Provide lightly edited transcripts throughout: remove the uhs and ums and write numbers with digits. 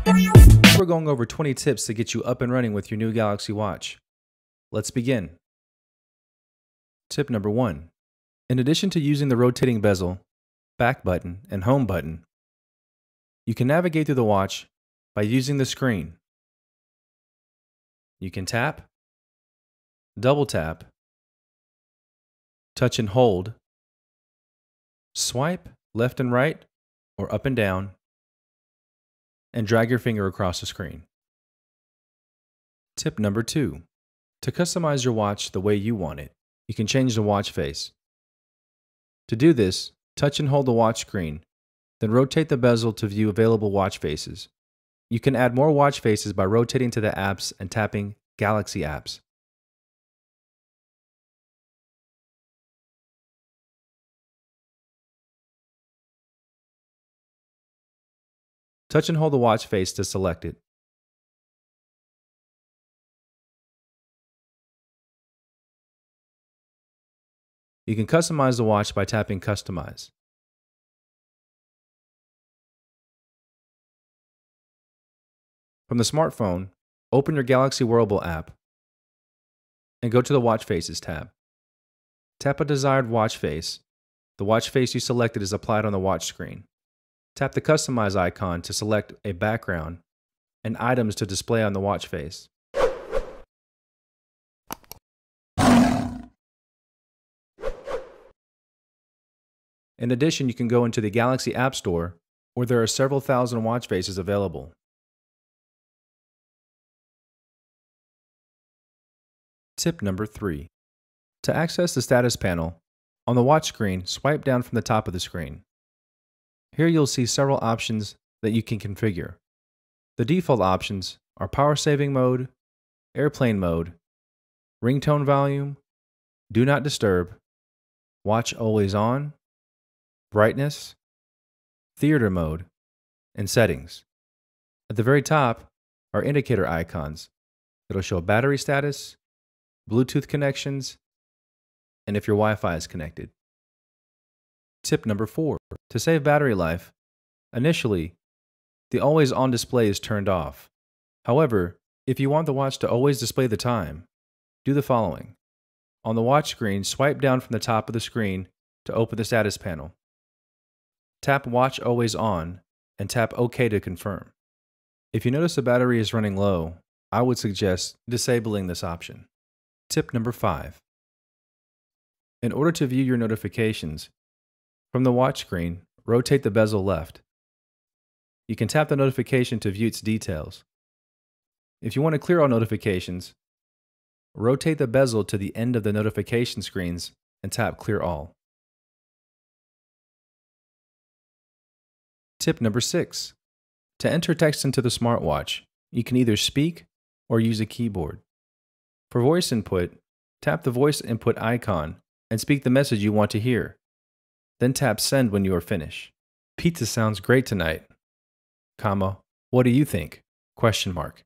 We're going over 20 tips to get you up and running with your new Galaxy Watch. Let's begin. Tip number 1. In addition to using the rotating bezel, back button, and home button, you can navigate through the watch by using the screen. You can tap, double tap, touch and hold, swipe left and right or up and down, and drag your finger across the screen. Tip number 2. To customize your watch the way you want it, you can change the watch face. To do this, touch and hold the watch screen, then rotate the bezel to view available watch faces. You can add more watch faces by rotating to the apps and tapping Galaxy Apps. Touch and hold the watch face to select it. You can customize the watch by tapping Customize. From the smartphone, open your Galaxy Wearable app and go to the Watch Faces tab. Tap a desired watch face. The watch face you selected is applied on the watch screen. Tap the Customize icon to select a background and items to display on the watch face. In addition, you can go into the Galaxy App Store, where there are several thousand watch faces available. Tip number 3. To access the status panel, on the watch screen, swipe down from the top of the screen. Here you'll see several options that you can configure. The default options are power saving mode, airplane mode, ringtone volume, do not disturb, watch always on, brightness, theater mode, and settings. At the very top are indicator icons. It'll show battery status, Bluetooth connections, and if your Wi-Fi is connected. Tip number 4. To save battery life, initially, the always on display is turned off. However, if you want the watch to always display the time, do the following. On the watch screen, swipe down from the top of the screen to open the status panel. Tap Watch Always On and tap OK to confirm. If you notice the battery is running low, I would suggest disabling this option. Tip number 5. In order to view your notifications, from the watch screen, rotate the bezel left. You can tap the notification to view its details. If you want to clear all notifications, rotate the bezel to the end of the notification screens and tap Clear All. Tip number 6. To enter text into the smartwatch, you can either speak or use a keyboard. For voice input, tap the voice input icon and speak the message you want to hear. Then tap Send when you are finished. Pizza sounds great tonight. Comma, what do you think? Question mark.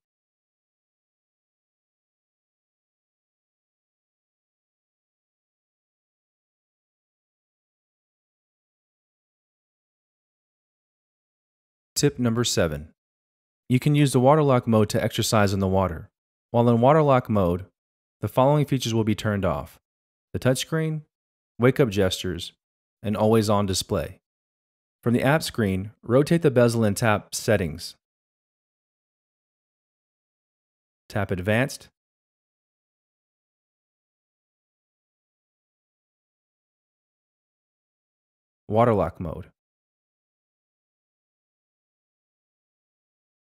Tip number 7. You can use the waterlock mode to exercise in the water. While in waterlock mode, the following features will be turned off: the touchscreen, wake-up gestures, and always-on display. From the app screen, rotate the bezel and tap Settings. Tap Advanced. Waterlock mode.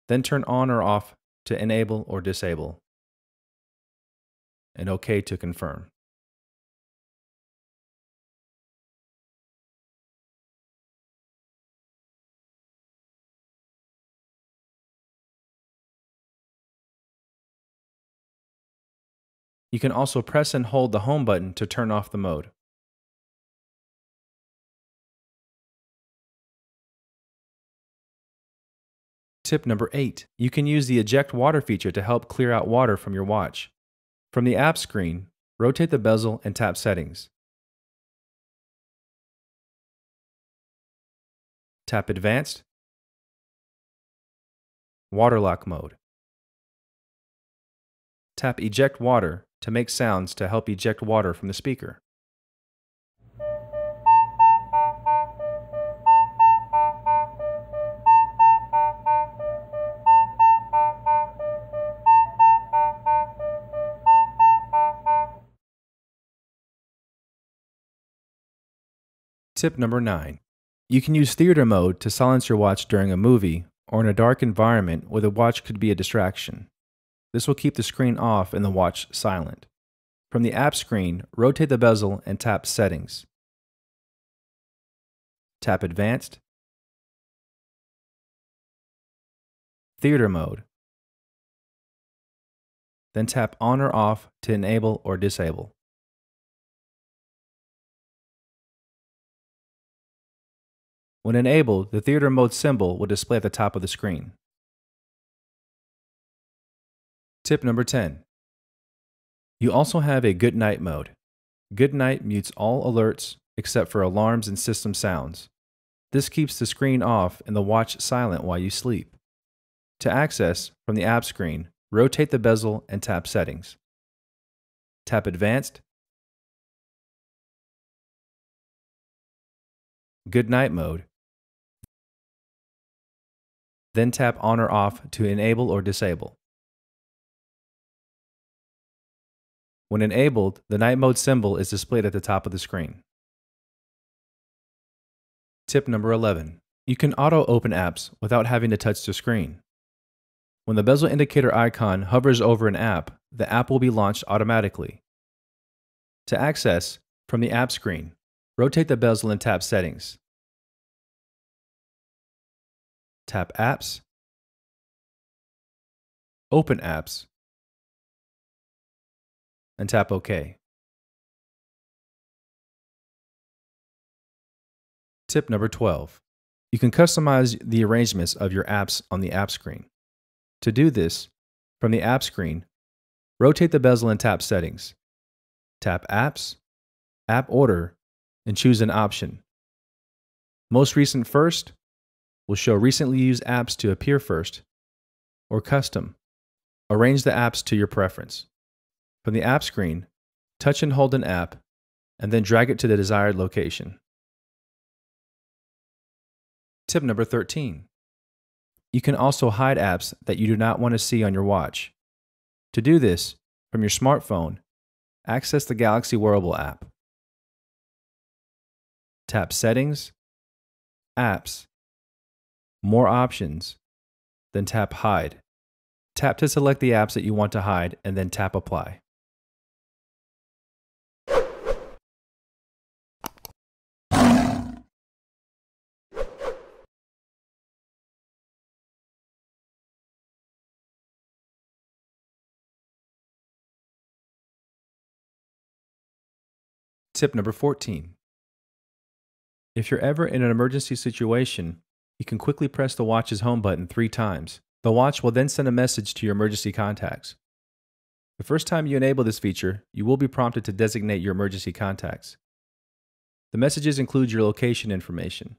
Then turn on or off to enable or disable, and OK to confirm. You can also press and hold the home button to turn off the mode. Tip number 8. You can use the eject water feature to help clear out water from your watch. From the app screen, rotate the bezel and tap Settings. Tap Advanced. Water lock mode. Tap eject water to make sounds to help eject water from the speaker. Tip number 9. You can use theater mode to silence your watch during a movie or in a dark environment where the watch could be a distraction. This will keep the screen off and the watch silent. From the app screen, rotate the bezel and tap Settings. Tap Advanced, Theater mode. Then tap On or Off to enable or disable. When enabled, the theater mode symbol will display at the top of the screen. Tip number 10. You also have a Good Night mode. Good Night mutes all alerts except for alarms and system sounds. This keeps the screen off and the watch silent while you sleep. To access, from the app screen, rotate the bezel and tap Settings. Tap Advanced, Good Night mode, then tap On or Off to enable or disable. When enabled, the night mode symbol is displayed at the top of the screen. Tip number 11. You can auto-open apps without having to touch the screen. When the bezel indicator icon hovers over an app, the app will be launched automatically. To access, from the app screen, rotate the bezel and tap Settings. Tap Apps, Open Apps, and tap OK. Tip number 12. You can customize the arrangements of your apps on the app screen. To do this, from the app screen, rotate the bezel and tap Settings. Tap Apps, App Order, and choose an option. Most Recent First will show recently used apps to appear first, or Custom. Arrange the apps to your preference. From the app screen, touch and hold an app, and then drag it to the desired location. Tip number 13. You can also hide apps that you do not want to see on your watch. To do this, from your smartphone, access the Galaxy Wearable app. Tap Settings, Apps, More Options, then tap Hide. Tap to select the apps that you want to hide, and then tap Apply. Tip number 14. If you're ever in an emergency situation, you can quickly press the watch's home button 3 times. The watch will then send a message to your emergency contacts. The first time you enable this feature, you will be prompted to designate your emergency contacts. The messages include your location information.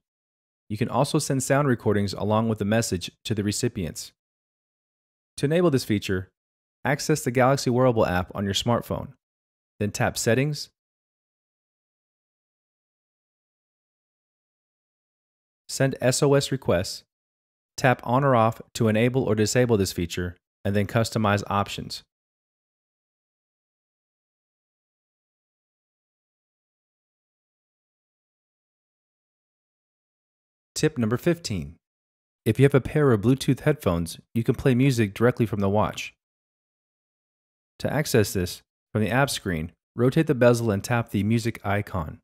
You can also send sound recordings along with the message to the recipients. To enable this feature, access the Galaxy Wearable app on your smartphone. Then tap Settings, Send SOS requests, tap On or Off to enable or disable this feature, and then customize options. Tip number 15. If you have a pair of Bluetooth headphones, you can play music directly from the watch. To access this, from the app screen, rotate the bezel and tap the music icon.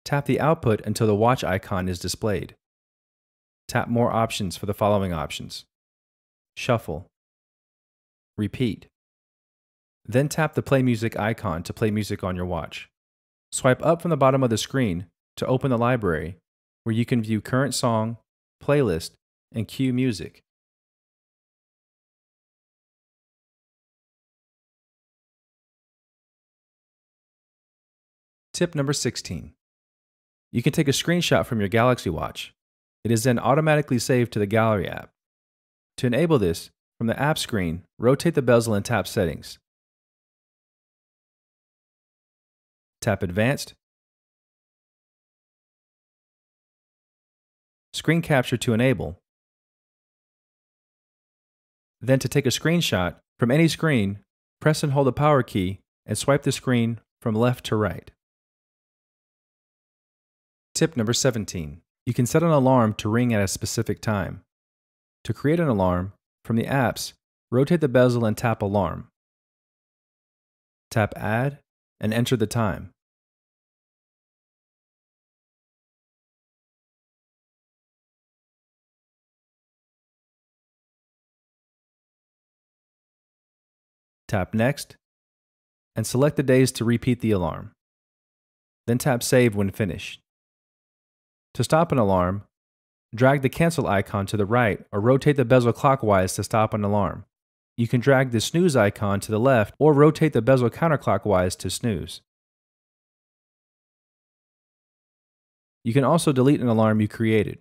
Tap the output until the watch icon is displayed. Tap More Options for the following options: Shuffle, Repeat. Then tap the Play Music icon to play music on your watch. Swipe up from the bottom of the screen to open the library, where you can view current song, playlist, and cue music. Tip number 16. You can take a screenshot from your Galaxy Watch. It is then automatically saved to the Gallery app. To enable this, from the app screen, rotate the bezel and tap Settings. Tap Advanced. Screen Capture to enable. Then to take a screenshot from any screen, press and hold the power key and swipe the screen from left to right. Tip number 17. You can set an alarm to ring at a specific time. To create an alarm, from the apps, rotate the bezel and tap Alarm. Tap Add and enter the time. Tap Next and select the days to repeat the alarm. Then tap Save when finished. To stop an alarm, drag the cancel icon to the right or rotate the bezel clockwise to stop an alarm. You can drag the snooze icon to the left or rotate the bezel counterclockwise to snooze. You can also delete an alarm you created.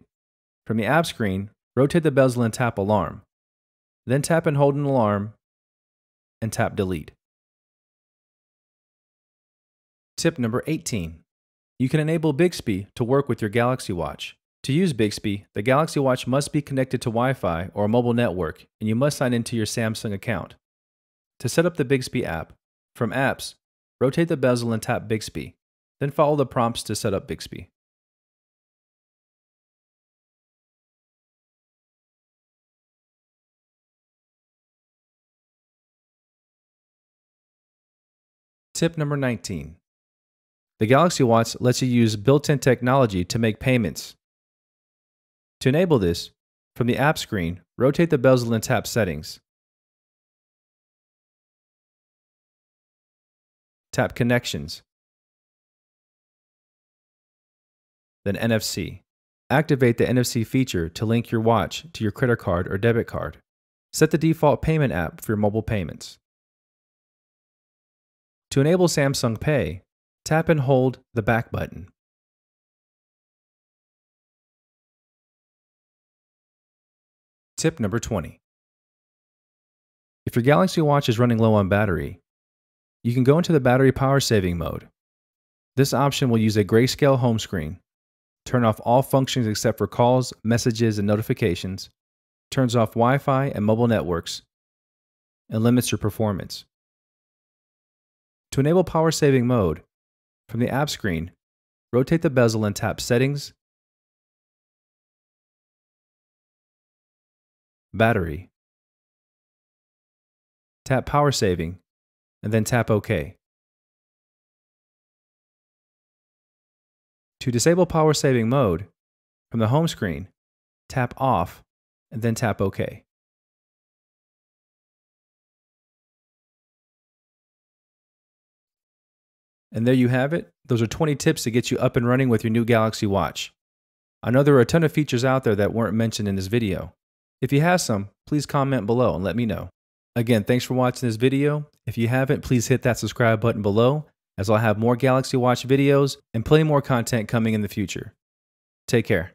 From the app screen, rotate the bezel and tap Alarm. Then tap and hold an alarm and tap Delete. Tip number 18. You can enable Bixby to work with your Galaxy Watch. To use Bixby, the Galaxy Watch must be connected to Wi-Fi or a mobile network, and you must sign into your Samsung account. To set up the Bixby app, from Apps, rotate the bezel and tap Bixby, then follow the prompts to set up Bixby. Tip number 19. The Galaxy Watch lets you use built-in technology to make payments. To enable this, from the app screen, rotate the bezel and tap Settings. Tap Connections. Then NFC. Activate the NFC feature to link your watch to your credit card or debit card. Set the default payment app for your mobile payments. To enable Samsung Pay, tap and hold the back button. Tip number 20. If your Galaxy Watch is running low on battery, you can go into the battery power saving mode. This option will use a grayscale home screen, turn off all functions except for calls, messages, and notifications, turns off Wi-Fi and mobile networks, and limits your performance. To enable power saving mode, from the app screen, rotate the bezel and tap Settings, Battery, tap Power Saving, and then tap OK. To disable power saving mode, from the home screen, tap Off, and then tap OK. And there you have it. Those are 20 tips to get you up and running with your new Galaxy Watch. I know there are a ton of features out there that weren't mentioned in this video. If you have some, please comment below and let me know. Again, thanks for watching this video. If you haven't, please hit that subscribe button below, as I'll have more Galaxy Watch videos and plenty more content coming in the future. Take care.